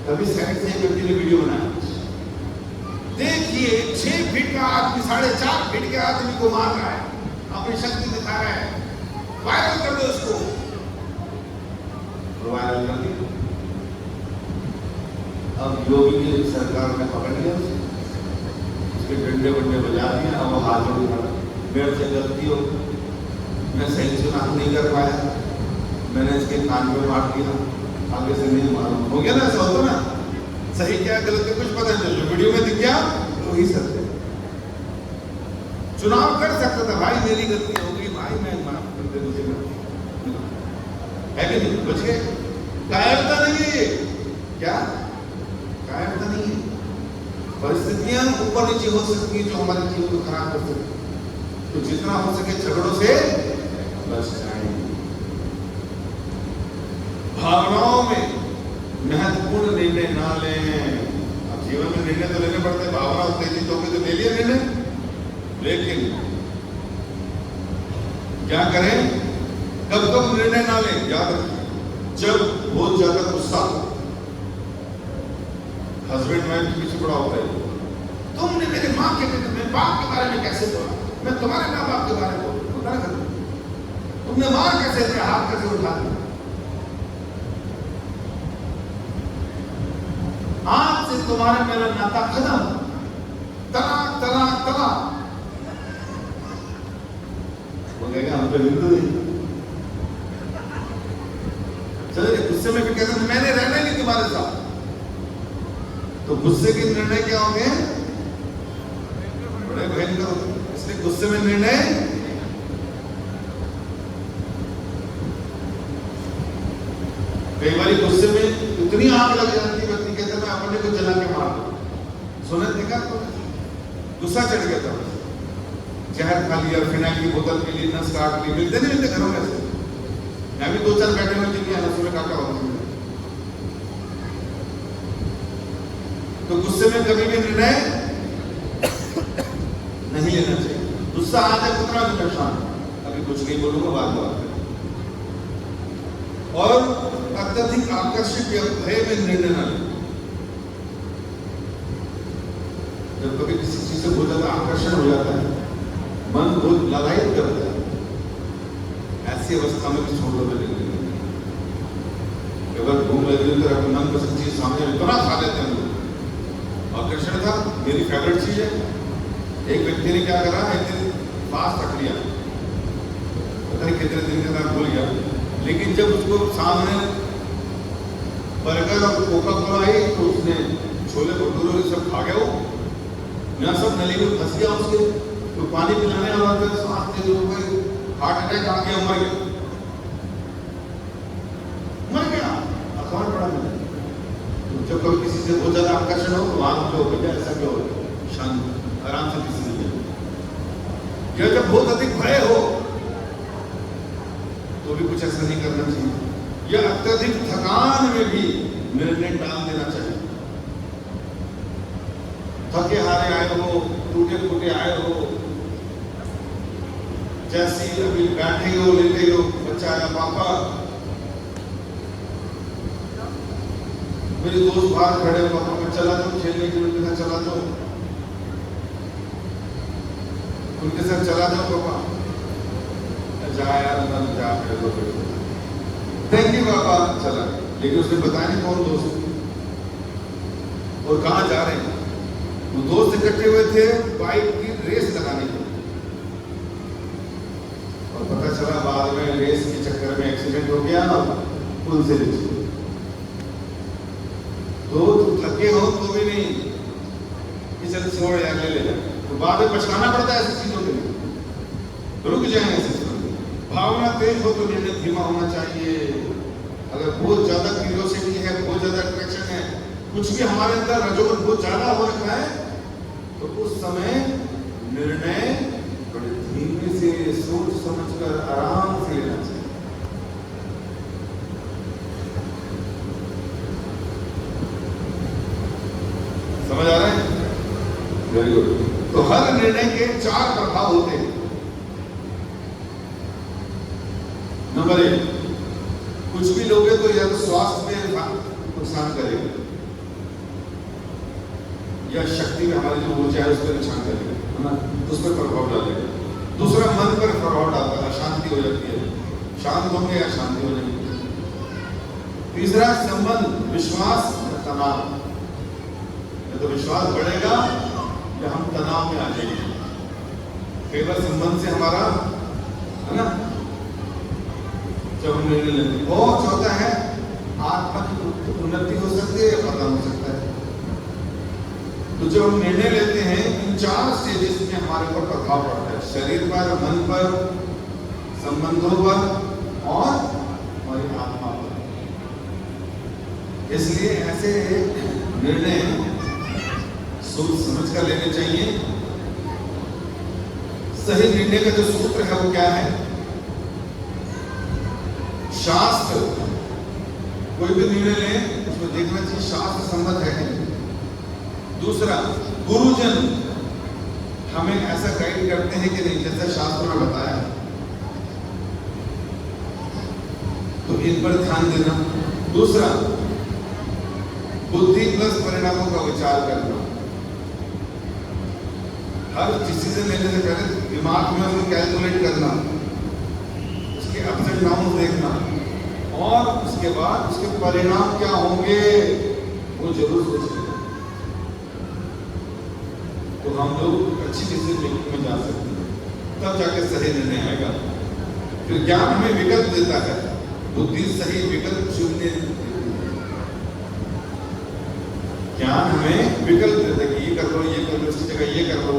तभी साइड से एक व्यक्ति ने वीडियो बनाया, देखिए 6 फीट का आदमी 4.5 फीट के आदमी को मार रहा है, अपनी शक्ति दिखा रहा है, वायरल कर दो उसको। वायरल कर दिया। अब योगी की सरकार ने पकड़ लिया उसे, उसके डंडे वंडे बजा दिए, अब वो हाथ जोड़ खड़ा, मेरे से गलती हो, मैं सही चुनाव नहीं कर पाया, मैंने इसके कान में मार दिया, आगे से नहीं मालूम हो गया ना। ऐसा होता ना, सही क्या गलत क्या कुछ पता नहीं चल, वीडियो में दिख गया तो ही सत्य। चुनाव कर सकता था, भाई मेरी गलती होगी, भाई मैं माफ कर दे, मुझे है कि नहीं, बच गए। कायरता नहीं है, क्या कायरता नहीं है। परिस्थितियां ऊपर नीचे हो सकती है जो हमारे जीवन को खराब कर सकती है, तो जितना हो सके झगड़ों से बच जाए। भावनाओं में महत्वपूर्ण निर्णय ना लें। अब जीवन में निर्णय तो लेने पड़ते हैं, भावना उत्तेजित होकर तो ले लिया निर्णय, लेकिन क्या करें, कब कब निर्णय ना लें, याद रखिए, जब बहुत ज्यादा गुस्सा, हस्बैंड वाइफ के पीछे बड़ा होता है, तुमने मेरे माँ के बाप के बारे में कैसे बोला, मैं तुम्हारे माँ बाप के बारे में बोला, तुमने मार कैसे दिया, हाथ कैसे उठा दिया। आज से तुम्हारे मेरा नाता खत्म, तलाक तलाक तलाक। बोलेगा हम तो हिंदू नहीं। चलिए गुस्से में भी कहते मैंने रहना नहीं तुम्हारे साथ, तो गुस्से के निर्णय क्या होंगे, बड़े भयंकर होते। इसलिए गुस्से में निर्णय कई बार गुस्से में इतनी आग लग जाती, व्यक्ति कहता मैं अपने को जला के मार दूं। सुने देखा तो गुस्सा चढ़ गया था, जहर खा लिया, फिनाइल की बोतल पी ली, नस काट ली, मिलते नहीं मिलते घरों में से। मैं भी 2-4 बैठे हुए जिनकी नसों में काटा होता है। तो गुस्से में कभी भी निर्णय नहीं लेना चाहिए। गुस्सा आ जाए कितना भी परेशान, अभी कुछ नहीं बोलूंगा, बाद में। और अत्यधिक आकर्षित या भय में निर्णय न लें। जब कभी किसी चीज से बहुत ज्यादा आकर्षण हो जाता है, मन बहुत ललायत करता है, ऐसी अवस्था में भी छोड़ दो। अगर घूम रहे तो अपने मन पसंद चीज सामने इतना खा लेते हैं लोग। आकर्षण था मेरी फेवरेट चीज है। एक व्यक्ति ने क्या करा, एक दिन फास्ट रख लिया, पता नहीं कितने दिन के बाद भूल गया, लेकिन जब उसको सामने बर्गर और कोका कोला आई तो उसने छोले भटूरे सब खा गया। वो यहाँ सब नली में फंस गया उसके, तो पानी पिलाने वाला था, सांस तेज हो गई, हार्ट अटैक आ गया, मर गया। अखबार पढ़ा मैंने। तो जब कभी किसी से बहुत ज्यादा आकर्षण हो तो वहां जो हो गया, ऐसा क्यों हो, शांत आराम से किसी से या जब बहुत अधिक भय हो तो भी कुछ ऐसा नहीं करना चाहिए। या अत्यधिक थकान में भी निर्णय टाल देना चाहिए। थके हारे आए हो, टूटे फूटे आए हो, जैसी अभी बैठे हो लेटे हो, बच्चा आया पापा, मेरे दोस्त बाहर खड़े हो, पापा मैं चला जाऊं खेलने के लिए, चला जाऊं उनके साथ, चला जाओ पापा, जा यार मन जा, थैंक यू पापा, चला। लेकिन उसने बताया नहीं कौन दोस्त और कहाँ जा रहे हैं। वो दोस्त इकट्ठे हुए थे बाइक की रेस लगाने के लिए, और पता चला बाद में रेस के चक्कर में एक्सीडेंट हो गया और पुल से नीचे। तो थके हो तो भी नहीं कि चल छोड़ यार ले ले, तो बाद में पछताना पड़ता है ऐसी चीजों के लिए, रुक जाए ऐसे। भावना तेज हो तो निर्णय धीमा होना चाहिए। अगर बहुत ज्यादा क्यूरियोसिटी है, बहुत ज्यादा अट्रैक्शन है, कुछ भी हमारे अंदर रजोगुण बहुत ज्यादा हो रखा है, तो उस समय निर्णय बड़े धीमे से सोच समझकर आराम से लेना चाहिए। समझ आ रहा है? Very good. तो हर निर्णय के 4 प्रभाव होते हैं। नंबर 1, कुछ भी लोगे तो या तो स्वास्थ्य में नुकसान करेगा, या शक्ति में हमारी जो ऊर्जा है उस पर नुकसान करेगा, है ना, उस पर प्रभाव डालेगा। दूसरा, मन पर प्रभाव डालता है, अशांति हो जाती है, शांत होंगे या शांति हो जाएगी। तीसरा, संबंध, विश्वास, तनाव, या तो विश्वास बढ़ेगा या हम तनाव में आ जाएंगे। कई बार संबंध से हमारा, है ना, जब हम निर्णय लेते हैं। और चौथा है, आत्मा की उन्नति हो सकती है या पतन हो सकता है। तो जब हम निर्णय लेते हैं, इन 4 स्टेजेस में हमारे ऊपर प्रभाव पड़ता है, शरीर पर, मन पर, संबंधों पर और हमारी आत्मा पर। इसलिए ऐसे निर्णय सोच समझ कर लेने चाहिए। सही निर्णय का जो सूत्र है वो क्या है? शास्त्र, कोई भी निर्णय लें उसमें देखना चाहिए शास्त्र संबद्ध है कि नहीं। दूसरा, गुरुजन हमें ऐसा गाइड करते हैं कि नहीं, जैसा शास्त्र में बताया, तो इन पर ध्यान देना। दूसरा, बुद्धि प्लस परिणामों का विचार करना। हर डिसीजन लेने से पहले दिमाग में उसको कैलकुलेट करना, उसके अप्स एंड डाउन देखना, और उसके बाद उसके परिणाम क्या होंगे वो जरूर सोचना। तो हम लोग अच्छी डिसीजन मेकिंग में जा सकते हैं, तब जाके सही निर्णय आएगा। फिर ज्ञान हमें विकल्प देता है, बुद्धि सही विकल्प चुनने, ज्ञान हमें विकल्प देता है कि ये कर लो, ये कर लो, इसकी जगह ये कर लो।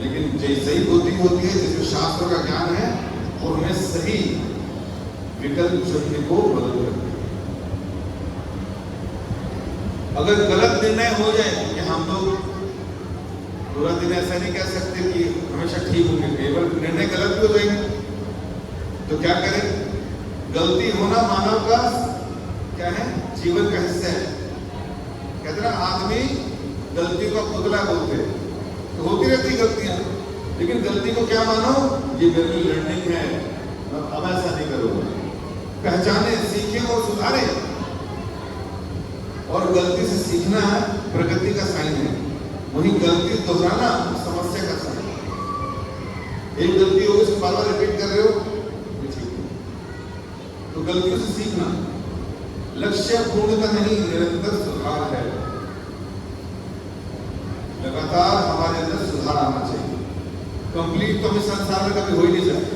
लेकिन सही बुद्धि होती है जिसमें शास्त्रों का ज्ञान है और हमें सही विकल्प चुनने को मदद करती है। अगर गलत निर्णय हो जाए कि हम लोग पूरा दिन ऐसा नहीं कह सकते कि हमेशा ठीक होंगे, केवल निर्णय गलत भी हो जाएंगे, तो क्या करें? गलती होना मानव का क्या है? जीवन का हिस्सा है। कहते ना आदमी गलती को पुतला बोलते हैं, तो होती रहती गलतियां, लेकिन गलती को क्या मानो? ये मेरी लर्निंग है, अब ऐसा नहीं करूंगा। पहचाने, सीखे और सुधारे, और गलती से सीखना प्रगति का साइन है, वहीं गलती दोहराना समस्या का साइन है। एक गलती हो गई, उसको बार बार रिपीट कर रहे हो, तो गलतियों से सीखना। लक्ष्य पूर्णता नहीं, निरंतर सुधार है। लगातार हमारे अंदर सुधार आना चाहिए। कंप्लीट तो हमें संसार में कभी हो ही नहीं सकता।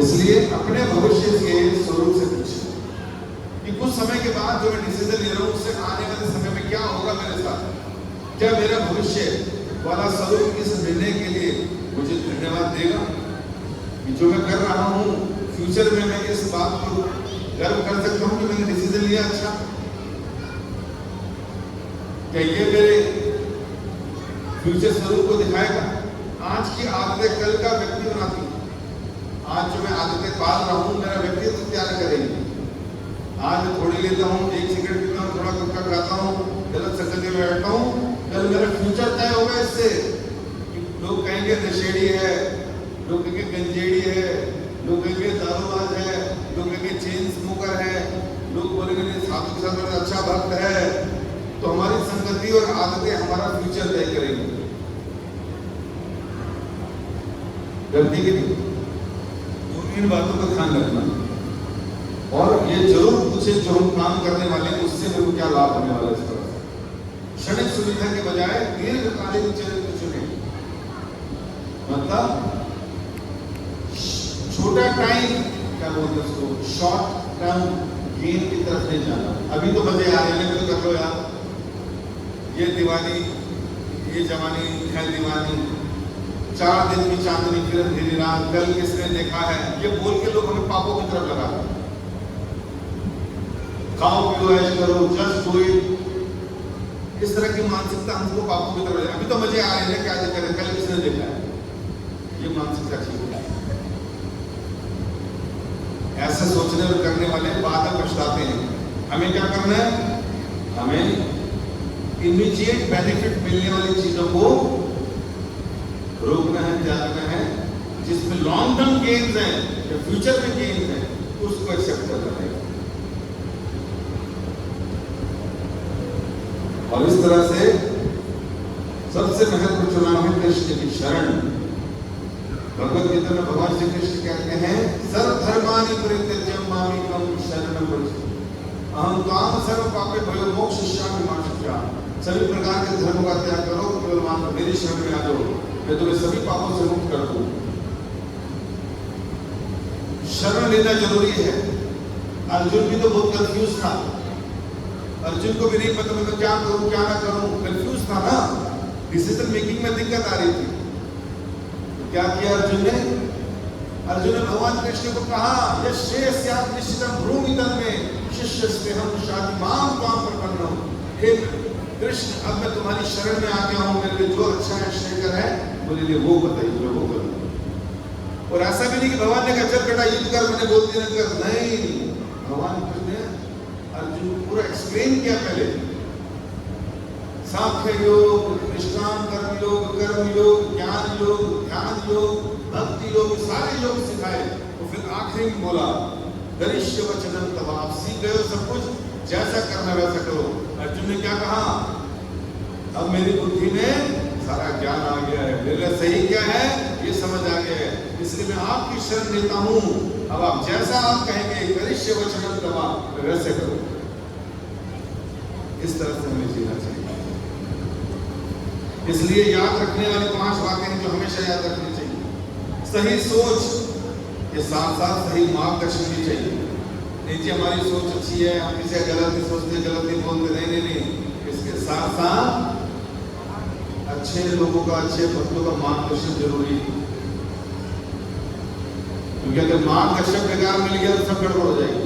इसलिए अपने भविष्य के स्वरूप से पूछिए कि कुछ समय के बाद जो मैं डिसीजन ले रहा हूं उससे आने वाले समय में क्या होगा मेरे साथ, क्या मेरा भविष्य वाला स्वरूप इस निर्णय के लिए मुझे धन्यवाद देगा कि जो मैं कर रहा हूं फ्यूचर में मैं इस बात को गर्व कर सकता हूं कि मैंने डिसीजन लिया। अच्छा, क्या ये मेरे फ्यूचर स्वरूप को दिखाएगा? आज की आदतें कल का व्यक्ति बनाती है। आज जो मैं आदतें पाल रहा हूं मेरा व्यक्तित्व तैयार करेंगे। आज मैं थोड़ी लेता हूँ, एक सिगरेट पीता हूँ, थोड़ा गुटखा खाता हूँ, गलत संगति में बैठता हूँ, कल मेरा फ्यूचर तय होगा इससे। लोग कहेंगे नशेड़ी है, लोग कहेंगे गंजेड़ी है, लोग कहेंगे दारूबाज है, लोग कहेंगे चेन स्मोकर है, लोग बोलेंगे साधु के साथ बड़ा अच्छा भक्त है। तो हमारी संगति और आदतें हमारा फ्यूचर तय करेंगी। गलती की नहीं, तो इन बातों का ध्यान रखना, और ये जरूर पूछे जो हम काम करने वाले हैं उससे मेरे को क्या लाभ होने वाला है। इस तरह से क्षणिक सुविधा के बजाय दीर्घकालीन चरित्र चुने, मतलब छोटा टाइम क्या बोलते हैं उसको, शॉर्ट टर्म गेन की तरफ नहीं जाना। अभी तो मजे आ रहे हैं, तो कर लो यार, ये दिवाली, ये जवानी है दीवानी, 4 दिन की चांदनी फिर अंधेरी रात, कल किसने देखा है, ये बोल के लोग हमें पापों की तरफ लगा रहे हैं। खाओ पियो ऐश करो, जस्ट डू इट, इस तरह की मानसिकता हमको पापों की तरफ। अभी तो मजे आ रहे हैं, क्या दिक्कत है, कल किसने देखा है, ये मानसिकता ठीक है। ऐसा सोचने और करने वाले बाद में पछताते हैं। हमें क्या करना है? हमें इमीडिएट बेनिफिट मिलने वाली चीजों को रोकना है, त्यागना है। जिसमें लॉन्ग टर्म गेन्स हैं या फ्यूचर में गेन्स हैं, उसको एक्सेप्ट करना है। और इस तरह से सबसे महत्वपूर्ण चुनाव है कृष्ण की शरण। भगवत गीता में भगवान श्री कृष्ण कहते हैं, सर्वधर्मानि परित्यज्य मामेकं शरणं व्रज, अहं त्वां सर्व पापे भयो मोक्षयिष्यामि मा शुचः। सभी प्रकार के धर्मों का त्याग करो, केवल मात्र मेरी शरण में आ जाओ, मैं तुम्हें सभी पापों से मुक्त कर दूं। शरण लेना जरूरी है। अर्जुन भी तो बहुत कंफ्यूज था, अर्जुन को भी नहीं पता मैं क्या करूं क्या ना करूं, कंफ्यूज था ना, डिसीजन मेकिंग में दिक्कत आ रही थी। तो क्या किया अर्जुन ने? अर्जुन ने भगवान कृष्ण को कहा, यश्रेयस्यात् निश्चितं ब्रूहि तन्मे शिष्यस्तेहं शाधि मां त्वां प्रपन्नः। हे कृष्ण, अब मैं तुम्हारी शरण में आ गया हूं, मेरे लिए जो अच्छा है श्रेयकर है मेरे लिए वो बताइए, जो वो करूं। और ऐसा भी नहीं कि भगवान ने कहा चल बेटा युद्ध कर, मैंने बोल दिया कर, नहीं, भगवान कृष्ण ने अर्जुन को पूरा एक्सप्लेन किया पहले। सांख्य योग, निष्काम कर्म योग, कर्म योग, ज्ञान योग, ध्यान योग, भक्ति योग, सारे योग सिखाए। तो फिर आखिरी में बोला, गरिष्य वचनं तव, आप सीख गए हो सब कुछ, जैसा करना वैसा करो। अर्जुन ने क्या कहा? अब मेरी बुद्धि में सारा ज्ञान आ गया है, मेरे सही क्या है ये समझ आ गया है, इसलिए मैं आपकी शरण लेता हूं। अब आप जैसा आप कहेंगे करिष्य वचनं तव, वैसे करो। इस तरह से हमें जीना चाहिए। इसलिए याद रखने वाली 5 बातें हैं जो हमेशा याद रखनी चाहिए। सही सोच के साथ साथ सही मार्गदर्शन भी चाहिए। नहीं जी हमारी सोच अच्छी है, हम किसी गलत नहीं सोचते, गलत नहीं बोलते, नहीं। इसके साथ साथ अच्छे लोगों का, अच्छे भक्तों का मार्गदर्शन जरूरी है, क्योंकि अगर मार्गदर्शन बेकार मिल गया तो सब गड़बड़ हो जाएगी।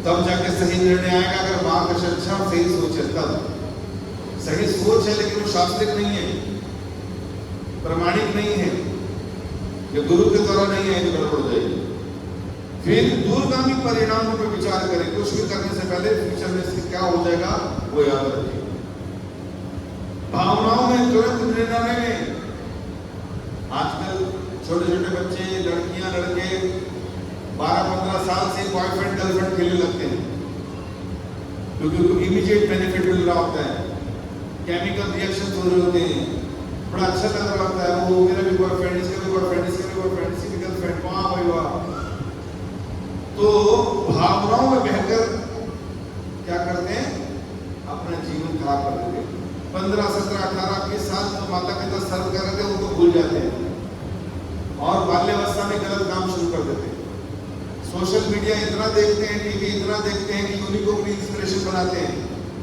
तब जाके सही निर्णय आएगा अगर मार्गदर्शन अच्छा और सही सोच है। तब सही सोच है लेकिन वो शास्त्रिक नहीं है, प्रामाणिक नहीं है, ये गुरु के द्वारा नहीं है, तो गड़बड़ हो जाएगी। फिर दूरगामी परिणामों पर विचार करें, कुछ भी करने से पहले फ्यूचर में इससे क्या हो जाएगा वो याद रखिए। भावनाओं में तुरंत निर्णय लें। आजकल छोटे छोटे बच्चे, लड़कियां, लड़के 12-15 साल से बॉयफ्रेंड गर्लफ्रेंड खेलने लगते हैं, क्योंकि उनको इमीडिएट बेनिफिट मिल रहा होता है, केमिकल रिएक्शन हो रहे होते हैं, बड़ा अच्छा लग रहा होता है, वो मेरा भी बॉयफ्रेंड, इसका भी बॉयफ्रेंड, इसका भी बॉयफ्रेंड, इसकी भी गर्लफ्रेंड, वाह भाई वाह। तो भावनाओं में बहकर क्या करते हैं, अपना जीवन खराब कर देते हैं। 15, 17, 18, 20 साल जो माता पिता सर्व कर रहे थे उनको भूल जाते हैं और बाल्यावस्था में गलत काम शुरू कर देते हैं। सोशल मीडिया इतना देखते हैं, टीवी इतना देखते हैं कि उन्हीं को अपनी इंस्पिरेशन बनाते हैं।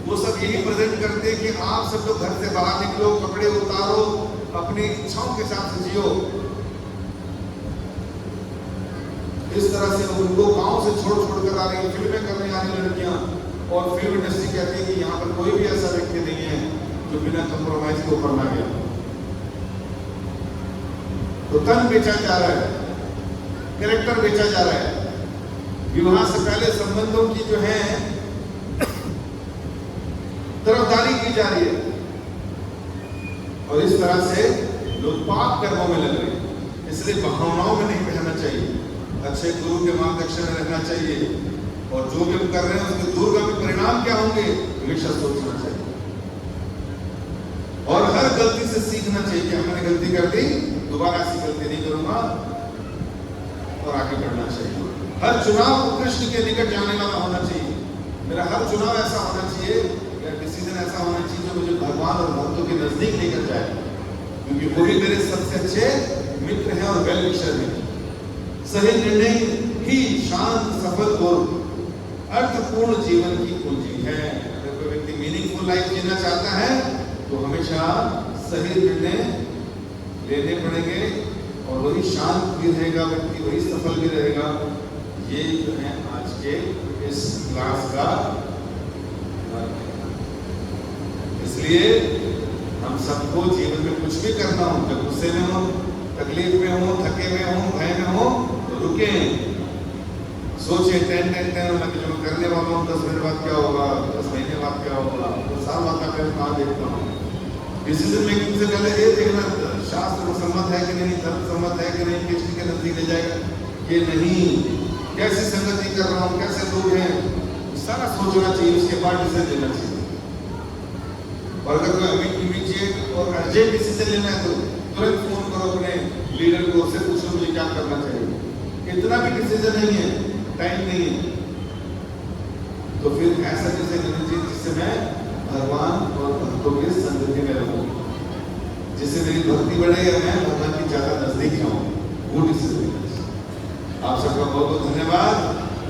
वो सब यही प्रेजेंट करते हैं कि आप सब लोग घर से बाहर निकलो, कपड़े उतारो, अपनी इच्छाओं के साथ जियो। इस तरह से उनको गांव से छोड़ कर आ रही फिल्में करने आ रही लड़कियां, और फिल्म इंडस्ट्री कहती है कि यहाँ पर कोई भी ऐसा व्यक्ति नहीं है जो बिना कंप्रोमाइज के ऊपर ना गया। तो तन बेचा जा रहा है, कैरेक्टर बेचा जा रहा है, विवाह से पहले संबंधों की जो है तरफदारी की जा रही है, और इस तरह से लोग पाप कर्मों में लग रहे हैं। इसलिए भावनाओं में नहीं बहना चाहिए, अच्छे गुरु के मार्गदर्शन में रहना चाहिए, और जो भी हम कर रहे हैं उसके दूरगामी परिणाम क्या होंगे हमेशा सोचना चाहिए, और हर गलती से सीखना चाहिए कि हमने गलती कर दी, दोबारा ऐसी गलती नहीं करूंगा, और आगे बढ़ना चाहिए। हर चुनाव कृष्ण के निकट जाने वाला होना चाहिए। मेरा हर चुनाव ऐसा होना चाहिए, या डिसीजन ऐसा होना चाहिए जो मुझे भगवान और भक्तों के नजदीक लेकर जाए, क्योंकि वही मेरे सबसे अच्छे मित्र हैं और वेल विशर हैं। सही निर्णय ही शांत, सफल और अर्थपूर्ण जीवन की कुंजी है। अगर कोई व्यक्ति मीनिंगफुल लाइफ जीना चाहता है तो हमेशा सही निर्णय लेने पड़ेंगे, और वही शांत भी रहेगा व्यक्ति, वही सफल भी रहेगा। ये जो है आज के इस क्लास का, इसलिए हम सबको जीवन में कुछ भी करना हो, जब गुस्से में हो, तकलीफ में हो, थके में हो, भय में हो, तो रुके, सोचे, टेन जो करने वाला हूँ 10 मिनट बाद क्या होगा, 10 महीने बाद क्या होगा, तो साल बाद मैं कहाँ देखता हूँ। डिसीजन मेकिंग से पहले ये देखना शास्त्र को सम्मत है कि नहीं, धर्म सम्मत है कि नहीं, किसी के नजदीक ले जाएगा कि नहीं, कैसी संगति कर रहा हूँ, कैसे लोग हैं, सारा सोचना चाहिए, उसके बाद डिसीजन लेना चाहिए। और अगर कोई इमीडिएट और अर्जेंट डिसीजन लेना है तो तुरंत फोन करो अपने लीडर को, उससे पूछो मुझे क्या करना चाहिए। इतना भी डिसीजन नहीं है, टाइम नहीं है, तो फिर ऐसा डिसीजन लेना चाहिए जिससे मैं भगवान और भक्तों की संगति में रहूं, जिससे मेरी भक्ति बढ़े या मैं भगवान की ज्यादा नजदीक जाऊं, वो डिसीजन लेना चाहिए। आप सबका बहुत बहुत धन्यवाद।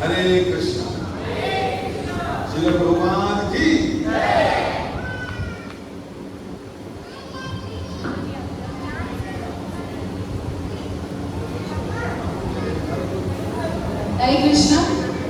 हरे कृष्णा। श्रील प्रभुपाद की हरे कृष्णा।